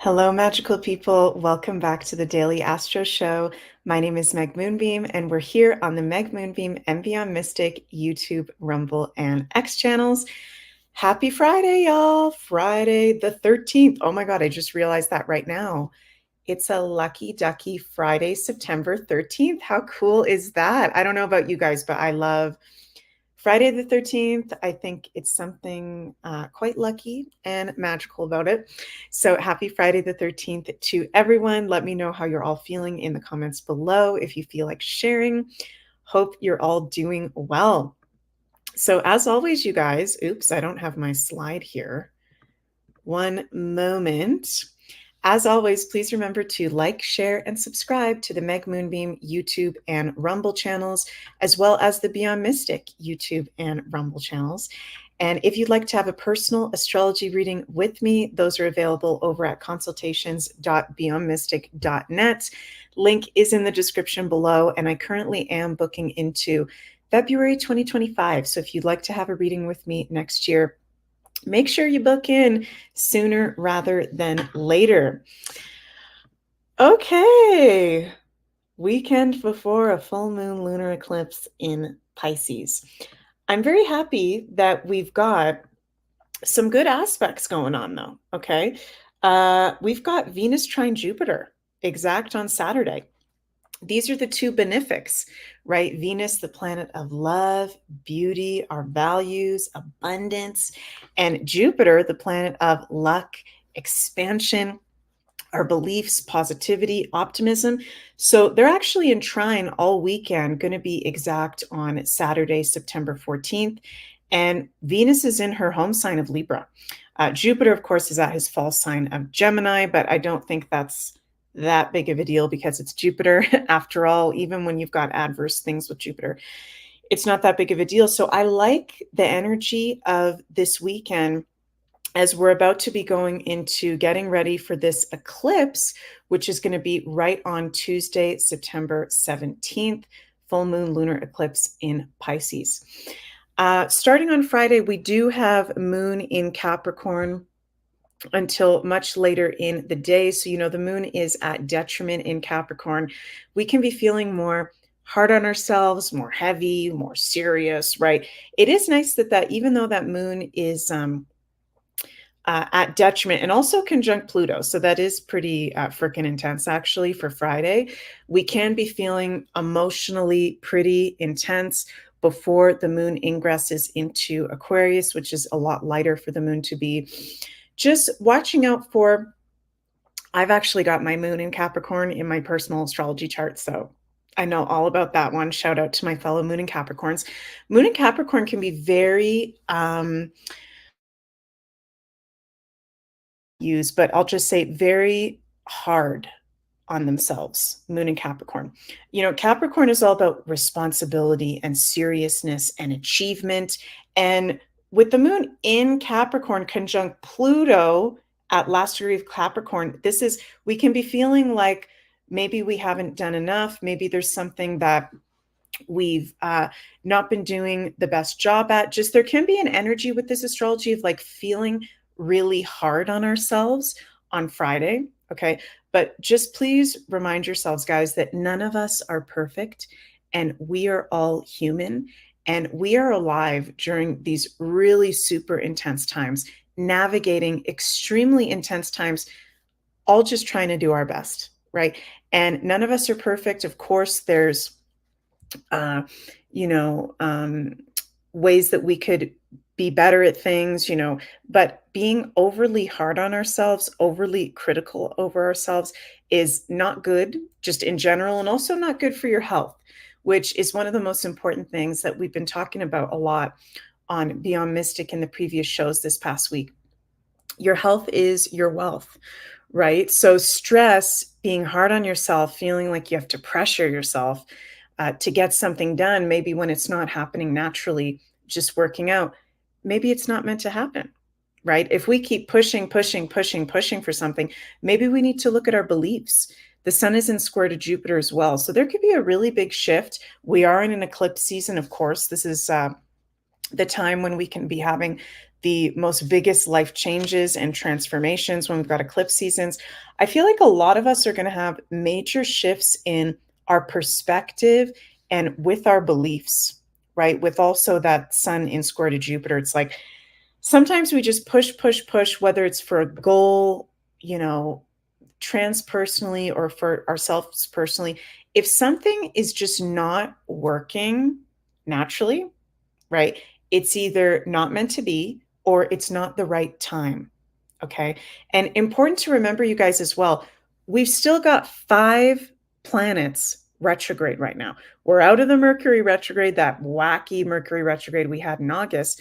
Hello, magical people. Welcome back to the Daily Astro Show. My name is Meg Moonbeam, and we're here on the Meg Moonbeam and Beyond Mystic YouTube, Rumble, and X channels. Happy Friday, y'all. Friday the 13th. Oh my God, I just realized that right now. It's a lucky ducky Friday, September 13th. How cool is that? I don't know about you guys, but I love Friday the 13th. I think it's something quite lucky and magical about it. So happy Friday the 13th to everyone. Let me know how you're all feeling in the comments below if you feel like sharing. Hope you're all doing well. So as always, you guys, oops, I don't have my slide here. One moment. As always, please remember to like, share, and subscribe to the Meg Moonbeam YouTube and Rumble channels, as well as the Beyond Mystic YouTube and Rumble channels. And if you'd like to have a personal astrology reading with me, those are available over at consultations.beyondmystic.net. Link is in the description below, and I currently am booking into February 2025. So if you'd like to have a reading with me next year, make sure you book in sooner rather than later. Okay, weekend before a full moon lunar eclipse in Pisces. I'm very happy that we've got some good aspects going on though, okay? We've got Venus trine Jupiter exact on Saturday. These are the two benefics, right? Venus, the planet of love, beauty, our values, abundance, and Jupiter, the planet of luck, expansion, our beliefs, positivity, optimism. So they're actually in trine all weekend, going to be exact on Saturday, September 14th. And Venus is in her home sign of Libra. Jupiter, of course, is at his fall sign of Gemini, but I don't think that's that big of a deal because it's Jupiter. After all, even when you've got adverse things with Jupiter, it's not that big of a deal. So I like the energy of this weekend as we're about to be going into getting ready for this eclipse, which is going to be right on Tuesday, September 17th, full moon lunar eclipse in Pisces. Starting on Friday, we do have moon in Capricorn until much later in the day. So, the moon is at detriment in Capricorn. We can be feeling more hard on ourselves, more heavy, more serious, right? It is nice that even though that moon is at detriment and also conjunct Pluto, so that is pretty freaking intense actually for Friday, we can be feeling emotionally pretty intense before the moon ingresses into Aquarius, which is a lot lighter for the moon to be. Just watching out for, I've actually got my moon in Capricorn in my personal astrology chart, so I know all about that one. Shout out to my fellow moon in Capricorns. Moon in Capricorn can be very but I'll just say very hard on themselves, moon and Capricorn. Capricorn is all about responsibility and seriousness and achievement. And with the moon in Capricorn conjunct Pluto at last degree of Capricorn, we can be feeling like maybe we haven't done enough. Maybe there's something that we've not been doing the best job at. Just there can be an energy with this astrology of like feeling really hard on ourselves on Friday. Okay. But just please remind yourselves, guys, that none of us are perfect and we are all human and we are alive during these really super intense times, navigating extremely intense times, all just trying to do our best. Right. And none of us are perfect. Of course, there's, ways that we could be better at things, but being overly hard on ourselves, overly critical over ourselves is not good just in general, and also not good for your health, which is one of the most important things that we've been talking about a lot on Beyond Mystic in the previous shows this past week. Your health is your wealth, right? So stress, being hard on yourself, feeling like you have to pressure yourself to get something done, maybe when it's not happening naturally, just working out, maybe it's not meant to happen, right? If we keep pushing for something, maybe we need to look at our beliefs. The sun is in square to Jupiter as well. So there could be a really big shift. We are in an eclipse season, of course. This is the time when we can be having the most biggest life changes and transformations when we've got eclipse seasons. I feel like a lot of us are going to have major shifts in our perspective and with our beliefs, right? With also that sun in square to Jupiter. It's like sometimes we just push, whether it's for a goal, transpersonally or for ourselves personally. If something is just not working naturally, right? It's either not meant to be or it's not the right time. Okay. And important to remember, you guys, as well, we've still got 5 planets retrograde right now. We're out of the Mercury retrograde, that wacky Mercury retrograde we had in August,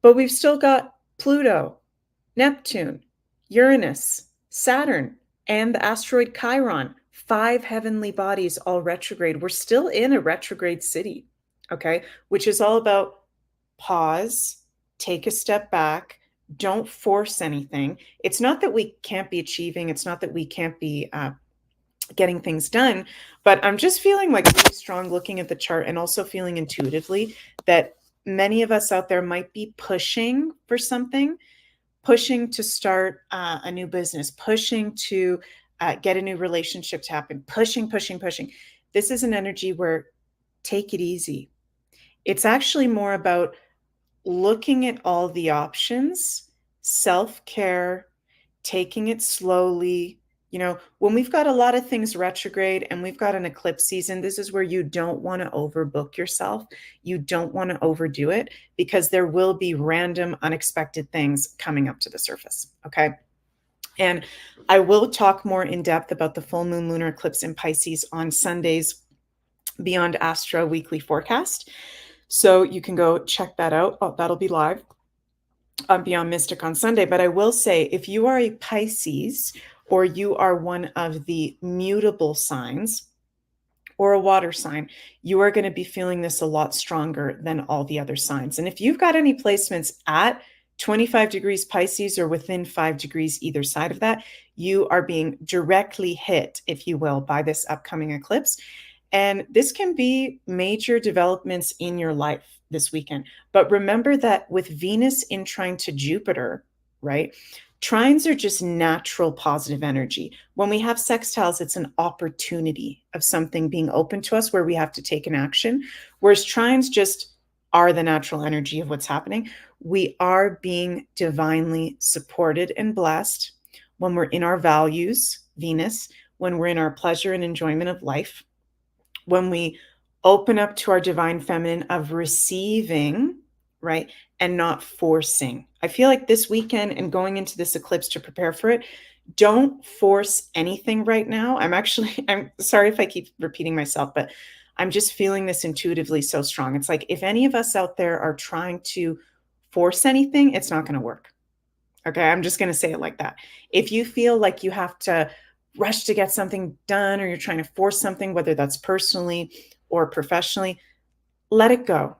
but we've still got Pluto, Neptune, Uranus, Saturn, and the asteroid Chiron. 5 heavenly bodies all retrograde. We're still in a retrograde city, okay, which is all about pause, take a step back, don't force anything. It's not that we can't be achieving, it's not that we can't be getting things done, but I'm just feeling like really strong looking at the chart and also feeling intuitively that many of us out there might be pushing for something, pushing to start a new business, pushing to get a new relationship to happen, pushing. This is an energy where take it easy. It's actually more about looking at all the options, self-care, taking it slowly. When we've got a lot of things retrograde and we've got an eclipse season, this is where you don't want to overbook yourself. You don't want to overdo it because there will be random, unexpected things coming up to the surface. Okay. And I will talk more in depth about the full moon lunar eclipse in Pisces on Sundays Beyond Astro weekly forecast. So you can go check that out. Oh, that'll be live on Beyond Mystic on Sunday. But I will say, if you are a Pisces or you are one of the mutable signs or a water sign, you are going to be feeling this a lot stronger than all the other signs. And if you've got any placements at 25 degrees Pisces or within 5 degrees either side of that, you are being directly hit, if you will, by this upcoming eclipse. And this can be major developments in your life this weekend. But remember that with Venus in trine to Jupiter, right? Trines are just natural positive energy. When we have sextiles, it's an opportunity of something being open to us where we have to take an action. Whereas trines just are the natural energy of what's happening. We are being divinely supported and blessed when we're in our values, Venus, when we're in our pleasure and enjoyment of life, when we open up to our divine feminine of receiving, right, and not forcing. I feel like this weekend and going into this eclipse to prepare for it, don't force anything right now. I'm sorry if I keep repeating myself, but I'm just feeling this intuitively so strong. It's like if any of us out there are trying to force anything, it's not going to work. Okay, I'm just going to say it like that. If you feel like you have to rush to get something done or you're trying to force something, whether that's personally or professionally, let it go.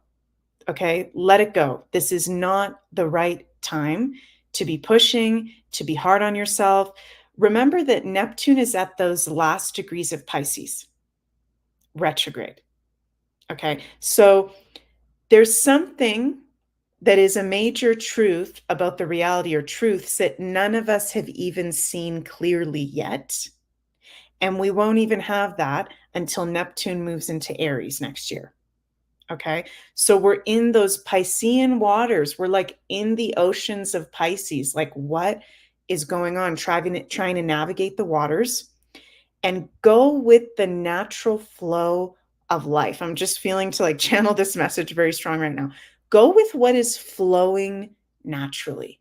Okay, let it go. This is not the right time to be pushing, to be hard on yourself. Remember that Neptune is at those last degrees of Pisces, retrograde. Okay, so there's something that is a major truth about the reality or truths that none of us have even seen clearly yet. And we won't even have that until Neptune moves into Aries next year. Okay. So we're in those Piscean waters. We're like in the oceans of Pisces. Like, what is going on? Trying to navigate the waters and go with the natural flow of life. I'm just feeling to like channel this message very strong right now. Go with what is flowing naturally.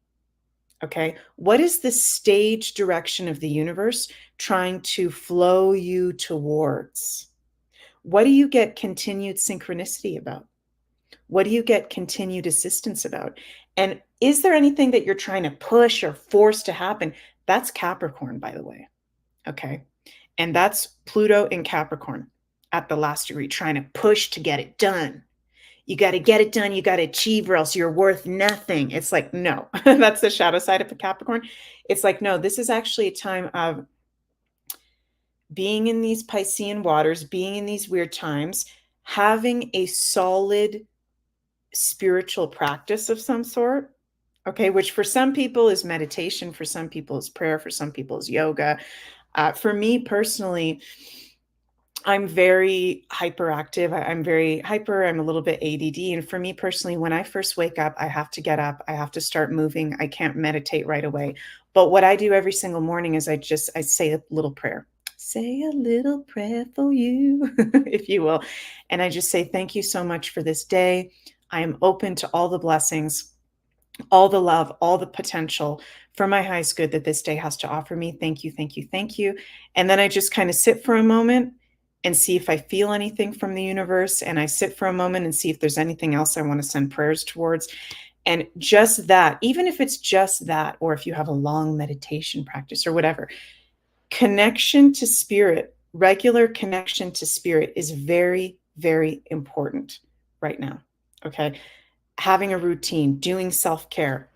Okay. What is the stage direction of the universe trying to flow you towards? What do you get continued synchronicity about? What do you get continued assistance about? And is there anything that you're trying to push or force to happen? That's Capricorn, by the way. Okay. And that's Pluto in Capricorn at the last degree, trying to push to get it done. You got to get it done. You got to achieve or else you're worth nothing. It's like, no, that's the shadow side of the Capricorn. It's like, no, this is actually a time of being in these Piscean waters, being in these weird times, having a solid spiritual practice of some sort, Okay, which for some people is meditation, for some people is prayer, for some people is yoga. For me personally, I'm very hyperactive. I'm very hyper. I'm a little bit ADD. And for me personally, when I first wake up, I have to get up. I have to start moving. I can't meditate right away. But what I do every single morning is I say a little prayer. Say a little prayer for you, if you will. And I just say, thank you so much for this day. I am open to all the blessings, all the love, all the potential for my highest good that this day has to offer me. Thank you, thank you, thank you. And then I just kind of sit for a moment and see if I feel anything from the universe. And I sit for a moment and see if there's anything else I want to send prayers towards. And just that, even if it's just that, or if you have a long meditation practice or whatever, connection to spirit, regular connection to spirit is very, very important right now. Okay. Having a routine, doing self-care.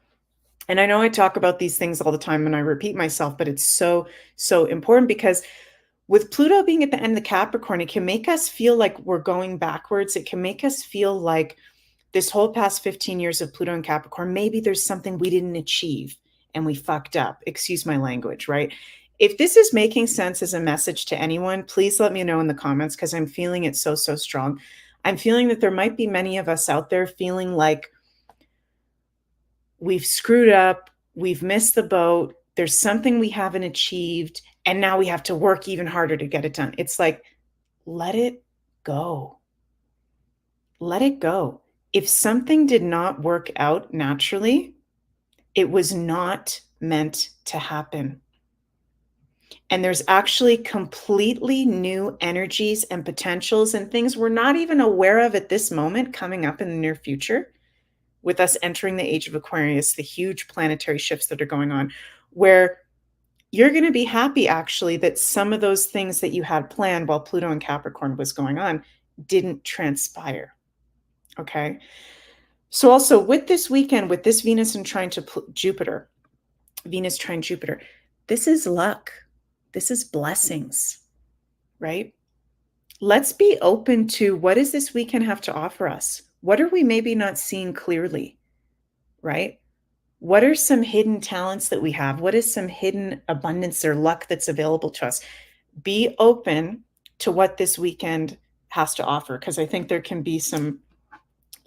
And I know I talk about these things all the time and I repeat myself, but it's so, so important because with Pluto being at the end of the Capricorn, it can make us feel like we're going backwards. It can make us feel like this whole past 15 years of Pluto and Capricorn, maybe there's something we didn't achieve and we fucked up. Excuse my language, right? If this is making sense as a message to anyone, please let me know in the comments because I'm feeling it so, so strong. I'm feeling that there might be many of us out there feeling like we've screwed up, we've missed the boat, there's something we haven't achieved, and now we have to work even harder to get it done. It's like, let it go. Let it go. If something did not work out naturally, it was not meant to happen. And there's actually completely new energies and potentials and things we're not even aware of at this moment coming up in the near future with us entering the age of Aquarius, the huge planetary shifts that are going on, where you're going to be happy actually that some of those things that you had planned while Pluto and Capricorn was going on didn't transpire. Okay. So also with this weekend, with this Venus and trine to Jupiter, Venus trine Jupiter, this is luck. This is blessings, right? Let's be open to what does this weekend have to offer us? What are we maybe not seeing clearly, right? What are some hidden talents that we have? What is some hidden abundance or luck that's available to us? Be open to what this weekend has to offer, because I think there can be some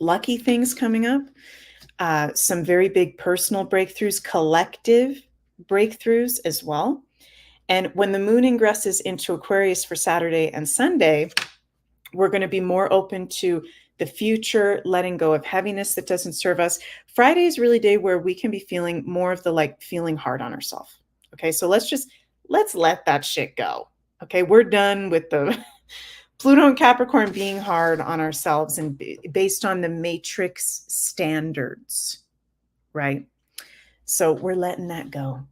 lucky things coming up, some very big personal breakthroughs, collective breakthroughs as well. And when the moon ingresses into Aquarius for Saturday and Sunday, we're going to be more open to the future, letting go of heaviness that doesn't serve us. Friday is really a day where we can be feeling more of the like feeling hard on ourselves. Okay, so let's let that shit go. Okay, we're done with the Pluto and Capricorn being hard on ourselves and based on the matrix standards, right? So we're letting that go.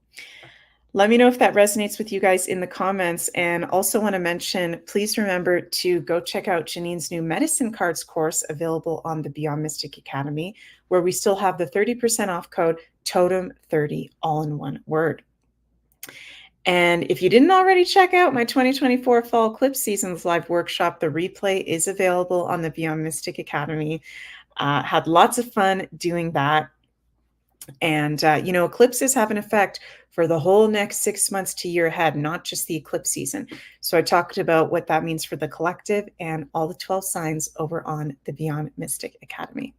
Let me know if that resonates with you guys in the comments. And also want to mention, please remember to go check out Janine's new medicine cards course available on the Beyond Mystic Academy, where we still have the 30% off code TOTEM30, all in one word. And if you didn't already check out my 2024 Fall Eclipse Seasons live workshop, the replay is available on the Beyond Mystic Academy. Had lots of fun doing that. And, eclipses have an effect for the whole next 6 months to year ahead, not just the eclipse season. So I talked about what that means for the collective and all the 12 signs over on the Beyond Mystic Academy.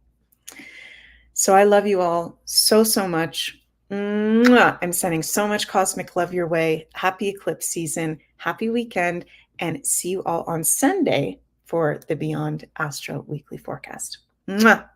So I love you all so, so much. Mwah! I'm sending so much cosmic love your way. Happy eclipse season, happy weekend, and see you all on Sunday for the Beyond Astro Weekly Forecast. Mwah!